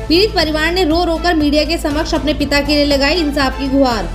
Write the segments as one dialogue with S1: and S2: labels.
S1: पीड़ित परिवार ने रो रो कर मीडिया के समक्ष अपने पिता के लिए लगाई इंसाफ की गुहार।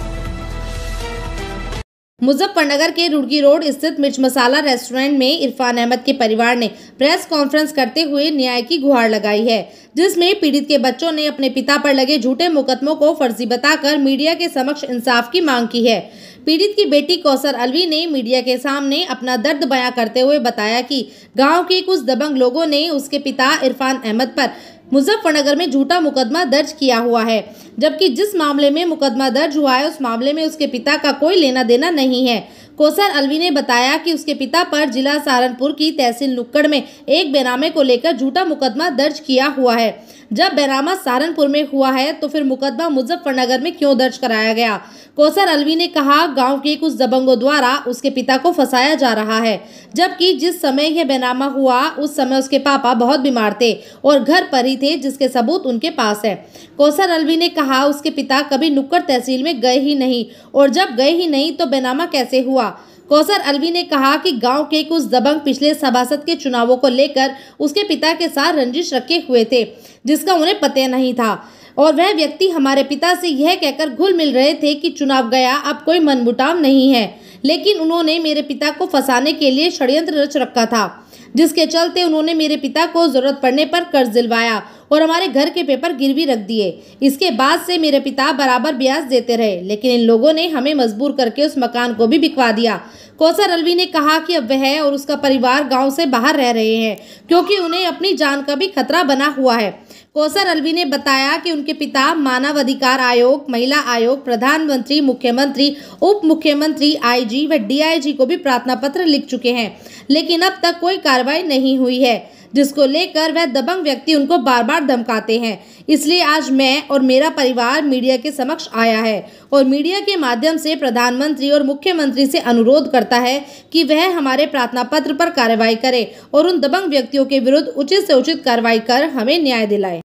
S1: मुजफ्फरनगर के रुड़की रोड स्थित मिर्च मसाला रेस्टोरेंट में इरफान अहमद के परिवार ने प्रेस कॉन्फ्रेंस करते हुए न्याय की गुहार लगाई है, जिसमें पीड़ित के बच्चों ने अपने पिता पर लगे झूठे मुकदमों को फर्जी बताकर मीडिया के समक्ष इंसाफ की मांग की है। पीड़ित की बेटी कौसर अलवी ने मीडिया के सामने अपना दर्द बयां करते हुए बताया कि गांव के कुछ दबंग लोगों ने उसके पिता इरफान अहमद पर मुजफ्फरनगर में झूठा मुकदमा दर्ज किया हुआ है, जबकि जिस मामले में मुकदमा दर्ज हुआ है उस मामले में उसके पिता का कोई लेना देना नहीं है। कौसर अलवी ने बताया कि उसके पिता पर जिला सहारनपुर की तहसील नुक्कड़ में एक बेनामे को लेकर झूठा मुकदमा दर्ज किया हुआ है। जब बेनामा सहारनपुर में हुआ है तो फिर मुकदमा मुजफ्फरनगर में क्यों दर्ज कराया गया। कौसर अलवी ने कहा, गांव के कुछ दबंगों द्वारा उसके पिता को फंसाया जा रहा है, जबकि जिस समय यह बेनामा हुआ उस समय उसके पापा बहुत बीमार थे और घर पर ही थे, जिसके सबूत उनके पास है। कौसर अलवी ने कहा, उसके पिता कभी नुक्कड़ तहसील में गए ही नहीं और जब गए ही नहीं तो बेनामा कैसे हुआ। कौसर अलवी ने कहा कि गांव के कुछ दबंग पिछले सभासद के चुनावों को लेकर उसके पिता के साथ रंजिश रखे हुए थे, जिसका उन्हें पता नहीं था और वह व्यक्ति हमारे पिता से यह कहकर घुल मिल रहे थे कि चुनाव गया, अब कोई मनमुटाव नहीं है, लेकिन उन्होंने मेरे पिता को फंसाने के लिए षड्यंत्र रच रखा था, जिसके चलते उन्होंने मेरे पिता को जरूरत पड़ने पर कर्ज दिलवाया और हमारे घर के पेपर गिरवी रख दिए। इसके बाद से मेरे पिता बराबर ब्याज देते रहे, लेकिन इन लोगों ने हमें मजबूर करके उस मकान को भी बिकवा दिया। कौसर अलवी ने कहा कि अब वह और उसका परिवार गांव से बाहर रह रहे हैं, क्योंकि उन्हें अपनी जान का भी खतरा बना हुआ है। कौसर अलवी ने बताया कि उनके पिता मानव अधिकार आयोग, महिला आयोग, प्रधानमंत्री, मुख्यमंत्री, उप मुख्यमंत्री, आईजी व डीआईजी को भी प्रार्थना पत्र लिख चुके हैं, लेकिन अब तक कोई कार्रवाई नहीं हुई है, जिसको लेकर वह दबंग व्यक्ति उनको बार बार धमकाते हैं। इसलिए आज मैं और मेरा परिवार मीडिया के समक्ष आया है और मीडिया के माध्यम से प्रधानमंत्री और मुख्यमंत्री से अनुरोध करता है कि वह हमारे प्रार्थना पत्र पर कार्रवाई करे और उन दबंग व्यक्तियों के विरुद्ध उचित से उचित कार्रवाई कर हमें न्याय दिलाए।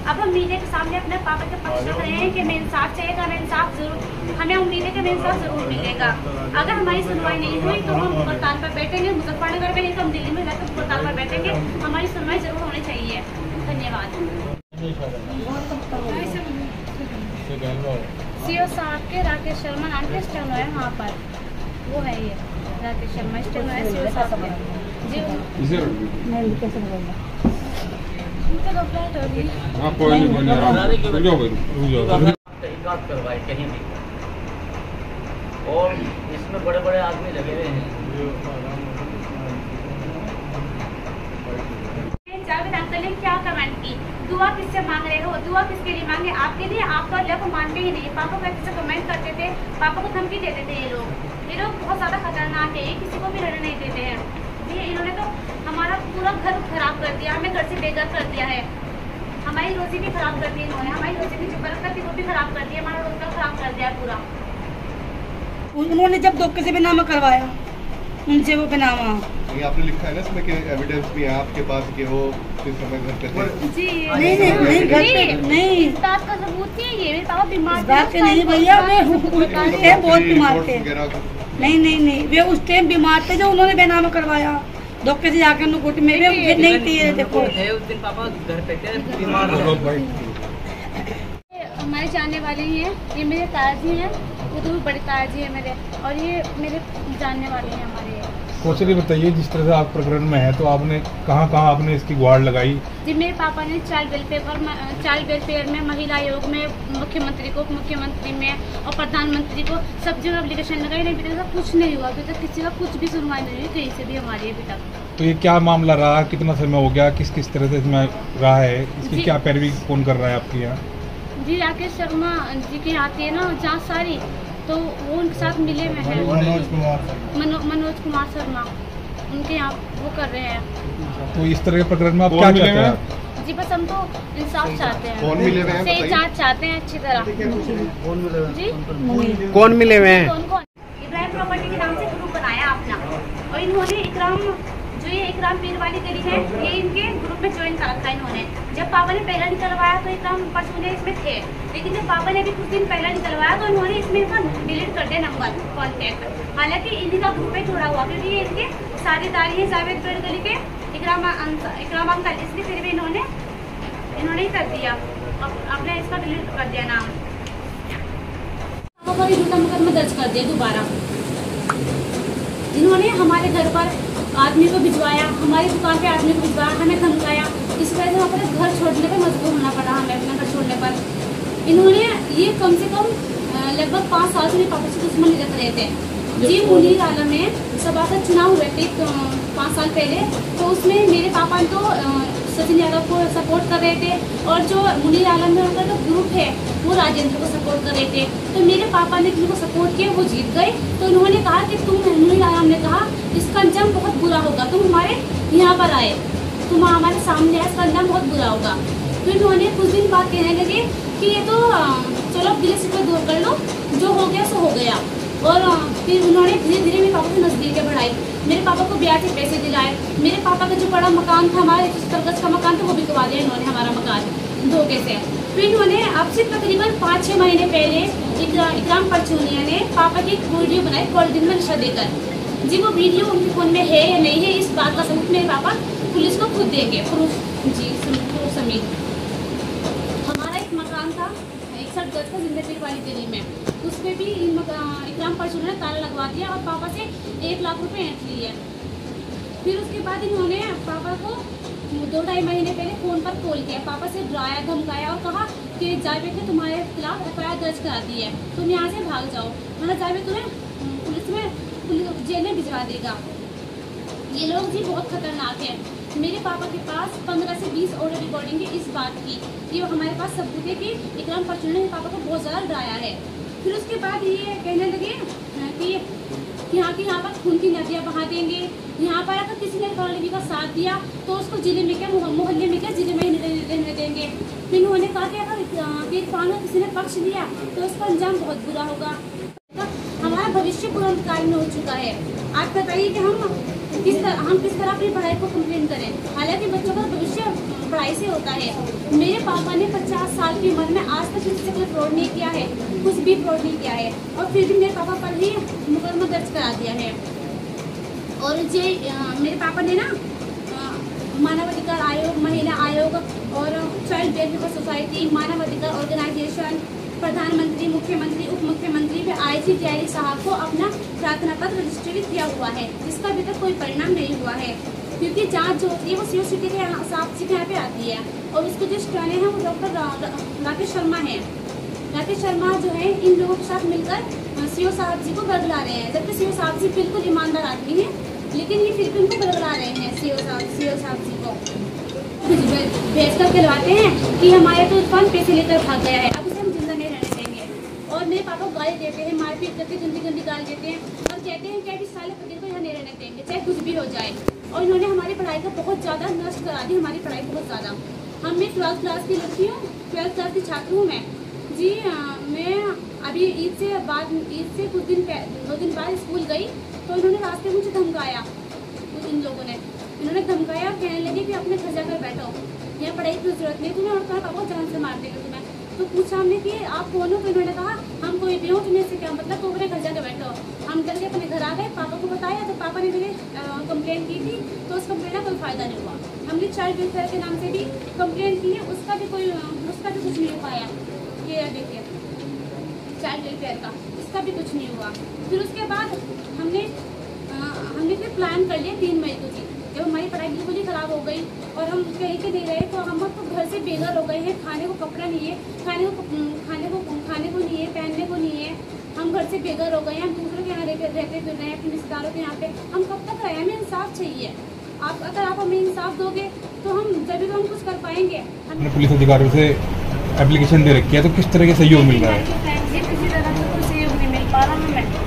S2: अब हम मीडिया के सामने अपने पापा के पक्ष रख रहे हैं कि हमें इंसाफ चाहिए, हमें इंसाफ जरूर, हमें उम्मीद है कि हमें इंसाफ जरूर मिलेगा। अगर हमारी सुनवाई नहीं हुई तो हम हड़ताल पर बैठेंगे, मुजफ्फरनगर में नहीं तो हम दिल्ली में जाकर हड़ताल पर बैठेंगे। हमारी सुनवाई जरूर होनी चाहिए। धन्यवाद। सीओ साहब के राकेश शर्मा नाम के स्टेनो है, वहाँ पर वो है, ये राकेश शर्मा स्टेनो है सीओ साहब
S3: करवाए कहीं भी, और इसमें बड़े बड़े आदमी लगे हुए हैं।
S2: क्या कमेंट की, दुआ किससे मांग रहे हो, दुआ किसके लिए मांगे, आपके लिए? आप तो अल्लाह को मानते ही नहीं। पापा को ऐसे कमेंट करते थे, पापा को धमकी देते थे। ये लोग बहुत ज्यादा खतरनाक है, ये किसी को भी रहने नहीं देते हैं। ये इन्होंने तो हमारा पूरा घर खराब कर दिया, हमें घर से बेघर कर दिया है, हमारी रोजी भी खराब कर दी इन्होंने, हमारी रोजी भी बरकत थी वो भी खराब कर दिया, हमारा रोजगार खराब कर दिया पूरा।
S4: उन्होंने जब धोखे से बेनामा करवाया, उनसे वो बेनामा
S5: ये आपने लिखा है ना इसमें कि एविडेंस भी है आपके पास कि वो किस समय घर पे थे?
S2: जी
S4: नहीं घर पे नहीं,
S2: इस बात का सबूत है। ये मेरे पापा बीमार थे,
S4: बात नहीं भैया, वे बहुत बीमार थे। नहीं वे उस टाइम बीमार थे जो उन्होंने बेनामा करवाया, धोखे से जाकर नुकुट में वे नहीं थे। देखो
S3: उस दिन पापा घर पे थे, बीमार
S2: हमारे जानने वाले ही हैं, ये मेरे ताजी हैं, वो तो बड़े ताजी है मेरे, और ये मेरे जानने वाले हैं हमारे।
S6: कौशल बताइए, जिस तरह से आप प्रकरण में है तो आपने कहाँ आपने इसकी गुहार लगाई?
S2: जी मेरे पापा ने चाइल्ड वेलफेयर में, महिला आयोग में, मुख्यमंत्री को, उप मुख्यमंत्री में और प्रधानमंत्री को सब जगह एप्लीकेशन लगाई, नहीं तक कुछ नहीं हुआ। अभी तक किसी का कुछ भी सुनवाई नहीं हुई कहीं से भी हमारी अभी तक।
S6: तो ये क्या मामला रहा, कितना समय हो गया, किस तरह से इसमें रहा है, इसकी क्या पैरवी कौन कर रहा है आपके यहाँ?
S2: जी राकेश शर्मा जी की आती है ना जाँच सारी, तो वो उनके साथ मिले हुए हैं, मनोज कुमार शर्मा, उनके यहाँ वो कर रहे हैं।
S6: तो इस तरह के प्रकरण में आप क्या चाहते हैं?
S2: जी बस हम तो इंसाफ चाहते हैं,
S5: कौन मिले हुए हैं?
S2: सही जांच चाहते हैं अच्छी तरह। जी
S7: कौन मिले हुए हैं?
S2: इब्राहिम प्रॉपर्टी के नाम से ग्रुप बनाया अपना, और इन्होंने इकराम जो ये इकराम पीर वाली गली है, ये इनके ग्रुप में ज्वाइन कर रखा है इन्होंने। जब पापा ने पहला निकलवाया तो इकराम परचूने इसमें थे, लेकिन जब पापा ने भी कुछ दिन पहला निकलवाया तो इन्होंने इसमें इनका डिलीट कर दिया नंबर कॉन्टैक्ट। हालांकि इन्हीं का ग्रुप में जोड़ा हुआ, क्योंकि ये इनके सारे तारी है जावेद पेड़ गली के इकराम अंकल, इसलिए फिर भी इन्होंने ही कर दिया, अपने इसका डिलीट कर दिया नाम। पापा पर झूठा मुकदमा दर्ज कर दिया दोबारा। इन्होंने हमारे घर पर आदमी को भिजवाया, हमारी दुकान पे आदमी को भिजवाया, हमें धमकाया। इस वजह से अपने घर छोड़ने पर मजबूर होना पड़ा हमें, अपना घर छोड़ने पर। इन्होंने ये कम से कम लगभग 5 साल से मेरे पापा से दुश्मनी रख रहे थे। जी मुनीर आलम में सभासद चुनाव हुए थे 5 साल पहले, तो उसमें मेरे पापा तो सचिन यादव को सपोर्ट कर रहे थे, और जो मुनीर आलम में उनका जो ग्रुप है वो राजेंद्र को सपोर्ट कर रहे थे। तो मेरे पापा ने जिनको सपोर्ट किया वो जीत गए, तो उन्होंने कहा कि मुनीर आलम ने कहा इसका अंजाम बहुत बुरा होगा, तुम हमारे यहाँ पर आए, तुम हमारे सामने आए, इसका अंजाम बहुत बुरा होगा। फिर उन्होंने कुछ दिन बाद कहने लगे कि ये तो चलो गिले शिकवे दूर कर लो, जो हो गया सो हो गया। और फिर उन्होंने धीरे धीरे मेरे पापा की नज़दीकें बढ़ाई, मेरे पापा को ब्याह के पैसे दिलाए। मेरे पापा का जो बड़ा मकान था, हमारा 71 गज का मकान था, वो बिकवा दिया इन्होंने हमारा मकान धोखे से। फिर इन्होंने अब से तकरीबन 5-6 महीने पहले इकराम परचूनिया ने पापा की एक वीडियो बनाई कोल्ड ड्रिंक में नशा देकर। जी वो वीडियो उनके फ़ोन में है या नहीं है, इस बात का सबूत मेरे पापा पुलिस को खुद देंगे, प्रूफ जी प्रूफ समेत। हमारा एक मकान था 61 गज का जिंदगी वाली गली में, उस पर भी इकराम परचूनिया ने ताला लगवा दिया और पापा से 1 लाख रुपए ऐंठ लिए। फिर उसके बाद इन्होंने पापा को 2-2.5 महीने पहले फ़ोन पर कॉल किया, पापा से डराया धमकाया और कहा कि जावेद ने तुम्हारे खिलाफ FIR दर्ज करा दी है, तुम यहाँ से भाग जाओ, वरना जावेद तुम्हें पुलिस जेल में भिजवा देगा। ये लोग जी बहुत खतरनाक है। मेरे पापा के पास 15 से 20 ऑडियो रिकॉर्डिंग है इस बात की कि हमारे पास सबूत है कि इकराम परचूनिया ने पापा को बहुत ज़्यादा डराया है। फिर उसके बाद ये कहने लगे कि यहाँ पर खून की नदियाँ बहा देंगे, यहाँ पर अगर किसी ने कॉलोनी का साथ दिया तो उसको जिले में क्या, मोहल्ले में क्या, जिले में ही रहने देंगे। फिर उन्होंने कहा कि अगर इरफान को किसी ने पक्ष लिया तो उसका अंजाम बहुत बुरा होगा। हमारा भविष्य पूरा अंधकार में हो चुका है। आप बताइए कि हम किस तरह अपनी पढ़ाई को कंप्लीट करें, हालांकि बच्चों का भविष्य पढ़ाई से होता है। मेरे पापा ने 50 साल की उम्र में आज तक किसी से कोई फ्रॉड नहीं किया है, कुछ भी फ्रॉड नहीं किया है, और फिर भी मेरे पापा पर ही मुकदमा दर्ज करा दिया है। और मेरे पापा ने ना मानवाधिकार आयोग, महिला आयोग और चाइल्ड वेलफेयर सोसाइटी, मानवाधिकार ऑर्गेनाइजेशन, प्रधानमंत्री, मुख्यमंत्री, उप मुख्यमंत्री व IGTRI साहब को अपना प्रार्थना पत्र रजिस्ट्रेट किया हुआ है, जिसका अभी तक कोई परिणाम नहीं हुआ है, क्योंकि जांच जो होती है वो CO सिटी के साहब जी के यहाँ पे आती है, और उसके जो स्टैंड हैं वो डॉक्टर राकेश शर्मा हैं। राकेश शर्मा जो है इन लोगों के साथ मिलकर CO साहब जी को बरगला रहे हैं, जबकि CO साहब जी बिल्कुल ईमानदार आदमी हैं, लेकिन ये फिर भी उनको बरगला रहे हैं CO साहब जी को भेज कर कहलवाते हैं कि हमारे तो इरफान पैसे लेकर भाग गया है, अब उसे हम जिंदा नहीं रहने देंगे। और मेरे पापा को गाली देते हैं, मारपीट करके गंदी गाली देते हैं, और कहते हैं कि अभी साले फकीर को यहाँ नहीं रहने देंगे, चाहे कुछ भी हो जाए। और इन्होंने हमारी पढ़ाई को बहुत ज़्यादा नष्ट करा दी, हमारी पढ़ाई बहुत ज़्यादा। हम मैं 12th क्लास की लड़की हूँ, 12th क्लास की छात्र हूँ मैं जी। मैं अभी ईद से कुछ दिन 2 दिन बाद स्कूल गई तो इन्होंने रास्ते में मुझे धमकाया, इन लोगों ने इन्होंने धमकाया, कहने लगे कि अपने घर जाकर बैठो, यहाँ पढ़ाई की जरूरत नहीं तुम्हें, और कहा पापा जान से मार देगा तुम्हें। तो पूछा हमने कि आप कौन हो, तो इन्होंने कहा हम कोई भी हो, तुम्हें से क्या मतलब, तो अपने घर जाकर बैठो। हम चल के अपने घर आ गए, पापा को बताया, तो पापा ने मेरे कंप्लेंट की थी, तो उस कंप्लेंट का कोई फ़ायदा नहीं हुआ। हमने चाइल्ड वेलफेयर के नाम से भी कंप्लेंट की है, उसका भी कुछ नहीं हो पाया। ये देखिए चाइल्ड वेलफेयर का, इसका भी कुछ नहीं हुआ। फिर उसके बाद हमने फिर प्लान कर लिया 3 मई को जी, जब हमारी पढ़ाई बिल्कुल ही ख़राब हो गई और हम कहीं के नहीं रहे, तो हम तो घर से बेघर हो गए हैं, खाने को कपड़ा नहीं है, खाने को नहीं है, पहनने को नहीं है, हम घर से बेघर हो गए हैं, हम दूसरों के यहाँ रहते फिर रहे हैं, अपने रिश्तेदारों के यहाँ पे। हम कब तक रहे, हमें इंसाफ चाहिए। अगर आप हमें इंसाफ दोगे तो हम जब हम कुछ कर पाएंगे।
S6: हमने पुलिस अधिकारियों से एप्लीकेशन दे रखी है, तो किस तरह का सहयोग मिल रहा है?
S2: किसी तरह का कोई सहयोग नहीं मिल पा रहा हमें।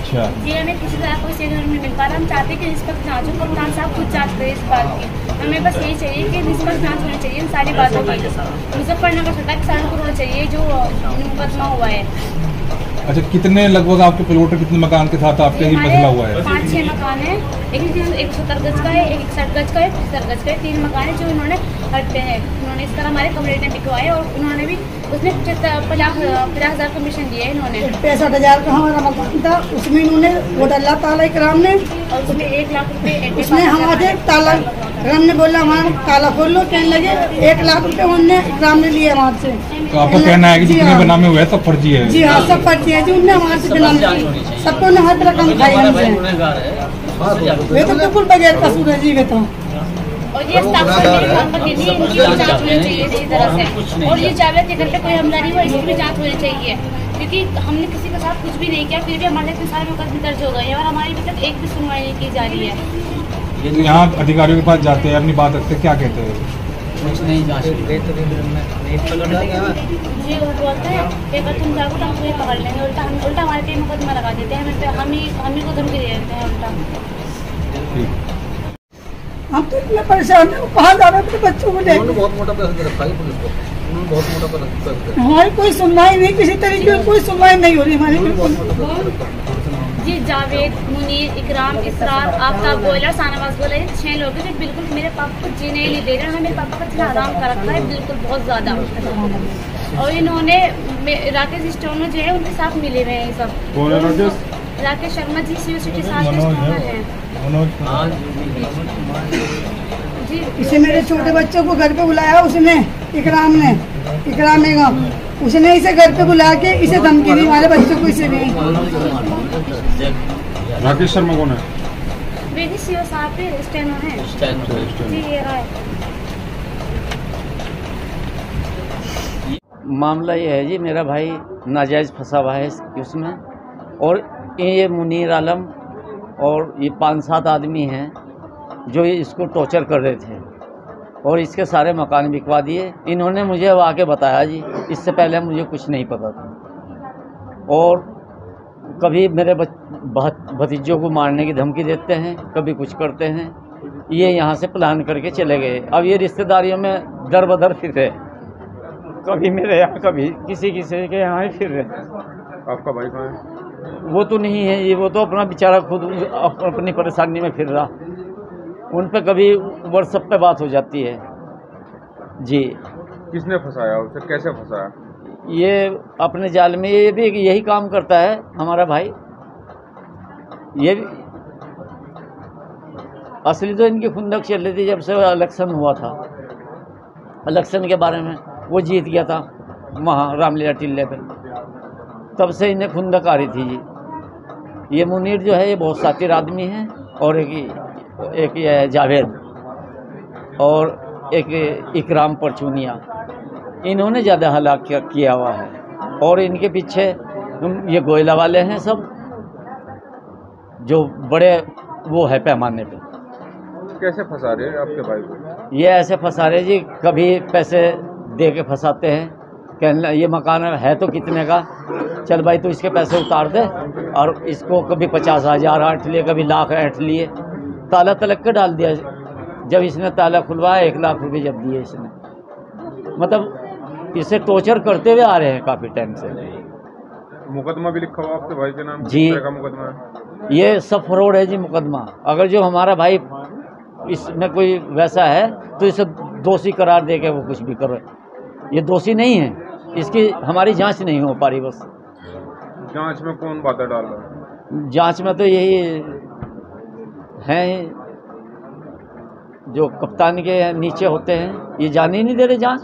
S6: अच्छा
S2: जी, हमें किसी तरह कोई सहयोग नहीं मिल पा रहा। हम चाहते हैं कि निष्पक्ष जांच हो, कप्तान साहब खुद जांच करें इस बात की। हमें बस यही चाहिए कि निष्पक्ष जांच होनी चाहिए इन सारी बातों की। मुजफ्फरनगर सटा किसान को होना चाहिए जो मुकदमा हुआ है।
S6: अच्छा, कितने लगभग आपके प्लॉट, कितने मकान के साथ आपके ही मसला हुआ है?
S2: 5-6 मकान है। एक 170 गज का है, एक 61 गज का है, 70 गज का है। 3 मकान है जो इन्होंने हटते हैं। उन्होंने इस तरह हमारे कमरे ने बिकवाए और उन्होंने भी उसमें 50,000 कमीशन दिए इन्होंने।
S4: 65,000 का हमारा मकान था, उसमें इन्होंने वो डाला ताला इकराम ने,
S2: और उसमें 1 लाख रुपए
S4: उसने हमारे ताला इकराम ने बोला हमारा ताला खोल लो, कहने लगे 1 लाख रुपए उनने इकराम ने लिए हमारे से।
S6: तो आपका कहना है कि जितने बेनामी हुए सब फर्जी है?
S4: जी हाँ, सब फर्जी है जी, उनने हमारे से बेनामी सबको ने हर रकम खाई हमसे। वे तो बिल्कुल बगैर कसूर है जी, वे तो।
S2: और ये स्टाफ इनकी जांच होनी चाहिए इसी तरह से। और ये जावेद के घर पे कोई हमला नहीं हुआ, इसकी भी जांच होनी चाहिए, क्योंकि हमने किसी के साथ कुछ भी नहीं किया, फिर भी हमारे इतने सारे मुकदमे दर्ज हो गए और हमारी अभी तक एक भी सुनवाई नहीं की जा रही है।
S6: तो यहाँ अधिकारियों के पास जाते हैं, अपनी बात रखते, क्या कहते हैं?
S3: कुछ नहीं जांच
S2: जी वो बोलते हैं कि अगर तुम जाओगे तो हम तुम्हें पकड़ लेंगे। उल्टा हमारे पे मुकदमा लगा देते हैं, हम ही को धमकी दे देते हैं उल्टा।
S4: हम तो इतने परेशान है, कहाँ जा रहे हैं अपने बच्चों को लेकर।
S7: बहुत मोटा पैसा दे रखा है पुलिस को, उन्होंने बहुत मोटा पैसा दे रखा है।
S4: हमारी कोई सुनवाई नहीं, किसी तरीके की कोई सुनवाई नहीं हो रही हमारी बिल्कुल।
S2: जी जावेद, मुनीर, इकराम, इसरार, आफ्ताब गोयला, शाहनवाज गोयला, ये 6 लोग हैं जो बिल्कुल मेरे पापा को जीने ही नहीं दे रहे हैं। मेरे पापा का इतना आराम कर रखा है बिल्कुल बहुत ज़्यादा। और इन्होंने राकेश स्टोनर जो है उनके साथ मिले हुए हैं ये सब। राकेश शर्मा जी शिव सिटी साथ में स्टोनर हैं जी।
S4: इसे मेरे छोटे बच्चों को घर पे बुलाया उसने, इकराम ने उसने इसे घर पे बुला के इसे धमकी दी, हमारे बच्चों को इसे दी।
S6: राकेश शर्मा कौन है?
S2: वे जी शिव साहब के स्टेनो हैं जी। ये है
S3: मामला ये है जी, मेरा भाई नाजायज़ फंसा हुआ है उसमें, और ये मुनीर आलम और ये 5-7 आदमी हैं जो इसको टॉर्चर कर रहे थे और इसके सारे मकान बिकवा दिए। इन्होंने मुझे अब आके बताया जी, इससे पहले मुझे कुछ नहीं पता था। और कभी मेरे भतीजों को मारने की धमकी देते हैं, कभी कुछ करते हैं। ये यहाँ से प्लान करके चले गए। अब ये रिश्तेदारियों में दर बदर फिर रहे, कभी मेरे यहाँ कभी किसी के यहाँ ही फिर रहे।
S6: आपका भाई कहाँ है?
S3: वो तो नहीं है ये, वो तो अपना बेचारा खुद अपनी परेशानी में फिर रहा। उन पे कभी व्हाट्सएप पे बात हो जाती है जी।
S6: किसने फंसाया उसे, कैसे फंसाया?
S3: ये अपने जाल में, ये भी यही काम करता है हमारा भाई। ये भी असली तो इनकी खुंदक चल रही थी जब से इलेक्शन हुआ था। इलेक्शन के बारे में वो जीत गया था वहाँ रामलीला टिल्ले पे, तब से इन्हें खुंदक आ रही थी जी। ये मुनीर जो है ये बहुत सातिर आदमी है, और एक ये है जावेद, और एक इकराम परचूनिया। इन्होंने ज़्यादा हलाक किया हुआ है, और इनके पीछे ये गोयला वाले हैं सब, जो बड़े वो है पैमाने पे।
S6: कैसे फंसा रहे हैं आपके भाई को?
S3: ये ऐसे फंसा रहे जी, कभी पैसे दे के फंसाते हैं, कहना ये मकान है तो कितने का, चल भाई तो इसके पैसे उतार दे, और इसको कभी 50,000 ऐंठ लिए, कभी लाख ऐंठ लिए। ताला तलक के डाल दिया। जब इसने ताला खुलवाया 1 लाख रुपए जब दिए इसने। मतलब इसे टॉर्चर करते हुए आ रहे हैं काफ़ी टाइम से।
S6: मुकदमा भी लिखा हुआ आपके भाई के नाम?
S3: जी,
S6: का मुकदमा है?
S3: ये सब फ्रॉड है जी मुकदमा। अगर जो हमारा भाई इसमें कोई वैसा है तो इसे दोषी करार दे के वो कुछ भी करे। ये दोषी नहीं है, इसकी हमारी जांच नहीं हो पा रही। बस
S6: जांच में कौन बातें डाल रहा है?
S3: जांच में तो यही हैं जो कप्तान के नीचे होते हैं, ये जाने ही नहीं दे रहे जांच।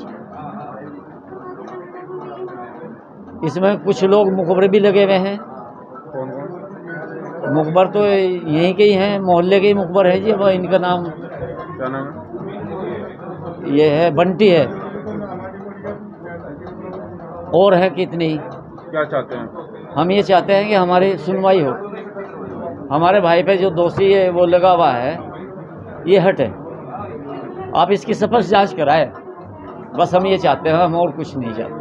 S3: इसमें कुछ लोग मुखबरे भी लगे हुए हैं।
S6: कौन कौन?
S3: मुखबर तो यहीं के ही हैं, मोहल्ले के ही मुखबर है जी। अब इनका नाम
S6: क्या नाम है?
S3: ये है बंटी है, और है कितनी।
S6: क्या चाहते हैं?
S3: हम ये चाहते हैं कि हमारी सुनवाई हो, हमारे भाई पे जो दोषी है वो लगा हुआ है ये हटे, आप इसकी स्पष्ट जांच कराएं। बस हम ये चाहते हैं, हम और कुछ नहीं चाहते।